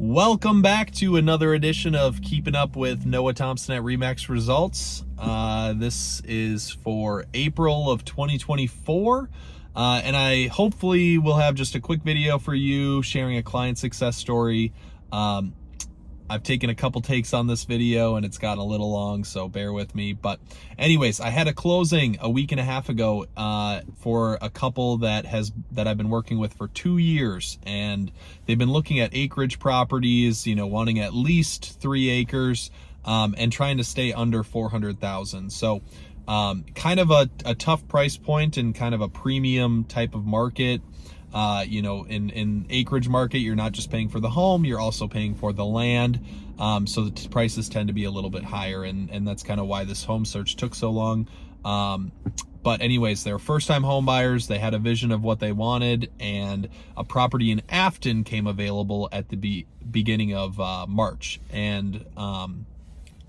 Welcome back to another edition of Keeping Up with Noah Thompson at RE/MAX Results. This is for April of 2024, and I hopefully will have just a quick video for you sharing a client success story. I've taken a couple takes on this video and it's gotten a little long, so bear with me. But anyways, I had a closing a week and a half ago for a couple that I've been working with for 2 years, and they've been looking at acreage properties, wanting at least 3 acres, and trying to stay under 400,000. So kind of a tough price point and kind of a premium type of market. In acreage market, you're not just paying for the home, you're also paying for the land. So the prices tend to be a little bit higher, and that's kind of why this home search took so long. But anyways, they're first-time home buyers. They had a vision of what they wanted, and a property in Afton came available at the beginning of March. And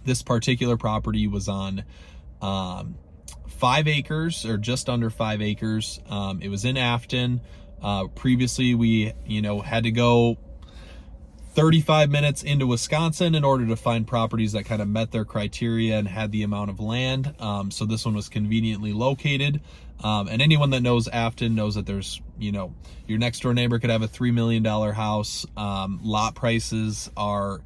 this particular property was on 5 acres, or just under 5 acres. It was in Afton. Previously, we, had to go 35 minutes into Wisconsin in order to find properties that kind of met their criteria and had the amount of land. So this one was conveniently located. And anyone that knows Afton knows that there's, your next door neighbor could have a $3 million house. Lot prices are,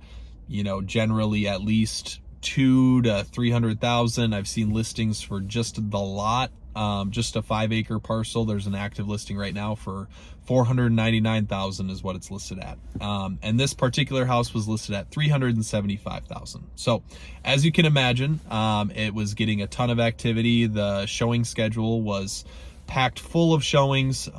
generally at least $200,000 to $300,000. I've seen listings for just the lot. Just a 5-acre parcel. There's an active listing right now for $499,000 is what it's listed at. And this particular house was listed at $375,000. So as you can imagine, it was getting a ton of activity. The showing schedule was packed full of showings.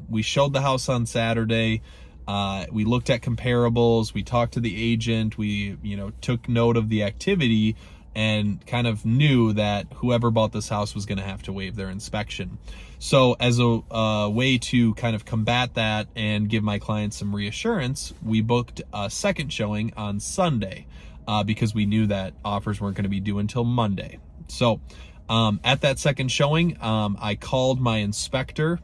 We showed the house on Saturday. We looked at comparables. We talked to the agent. We, took note of the activity and kind of knew that whoever bought this house was going to have to waive their inspection. So as a way to kind of combat that and give my clients some reassurance, we booked a second showing on Sunday because we knew that offers weren't going to be due until Monday. So at that second showing, I called my inspector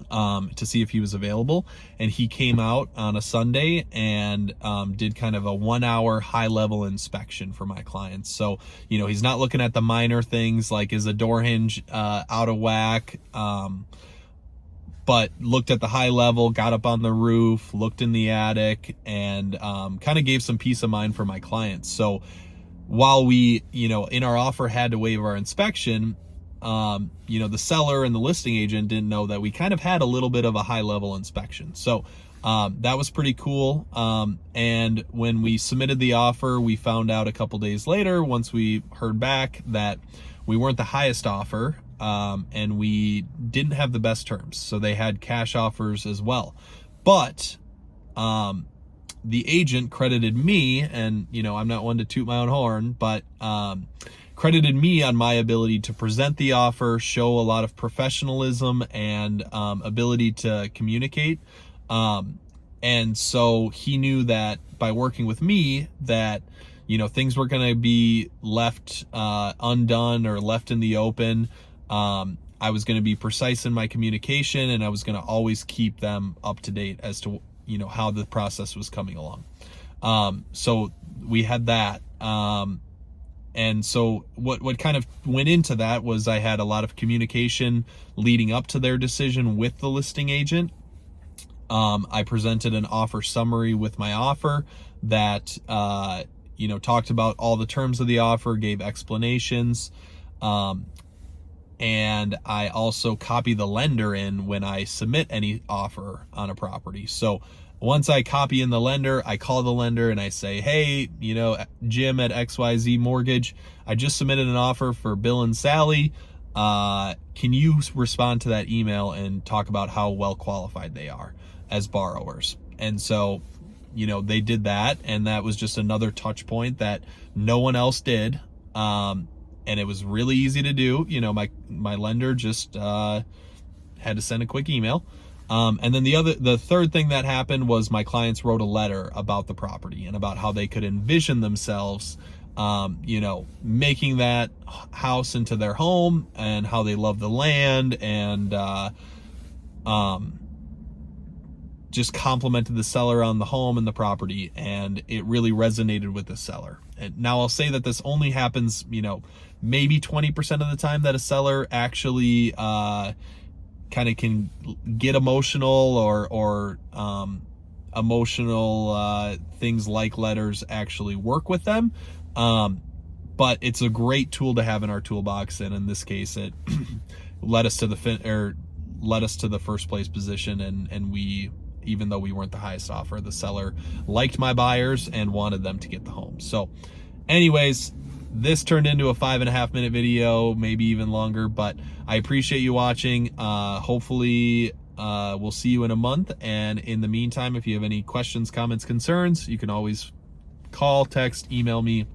to see if he was available, and he came out on a Sunday and did kind of a 1-hour high-level inspection for my clients. So he's not looking at the minor things like, is a door hinge out of whack, but looked at the high level, got up on the roof, looked in the attic, and kind of gave some peace of mind for my clients. So while we in our offer had to waive our inspection, the seller and the listing agent didn't know that we kind of had a little bit of a high level inspection. So that was pretty cool. And when we submitted the offer, we found out a couple days later, once we heard back, that we weren't the highest offer, and we didn't have the best terms. So they had cash offers as well. But the agent credited me, and I'm not one to toot my own horn, but credited me on my ability to present the offer, show a lot of professionalism and ability to communicate. And so he knew that by working with me that, things were going to be left undone or left in the open. I was going to be precise in my communication, and I was going to always keep them up to date as to, how the process was coming along. So we had that. And so what kind of went into that was I had a lot of communication leading up to their decision with the listing agent. I presented an offer summary with my offer that, talked about all the terms of the offer, gave explanations. And I also copy the lender in when I submit any offer on a property. So once I copy in the lender, I call the lender and I say, hey, Jim at XYZ Mortgage, I just submitted an offer for Bill and Sally. Can you respond to that email and talk about how well qualified they are as borrowers? And so, they did that, and that was just another touch point that no one else did. And it was really easy to do. My lender just had to send a quick email. And then the third thing that happened was my clients wrote a letter about the property and about how they could envision themselves, making that house into their home, and how they love the land, and just complimented the seller on the home and the property, and it really resonated with the seller. And now I'll say that this only happens, you know, maybe 20% of the time that a seller actually kind of can get emotional, or emotional things like letters actually work with them. But it's a great tool to have in our toolbox, and in this case, it led us to the first place position, and we, even though we weren't the highest offer, the seller liked my buyers and wanted them to get the home. So anyways, this turned into a 5.5 minute video, maybe even longer, but I appreciate you watching. Hopefully we'll see you in a month. And in the meantime, if you have any questions, comments, concerns, you can always call, text, email me.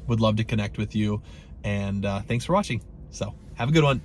Would love to connect with you. And thanks for watching. So have a good one.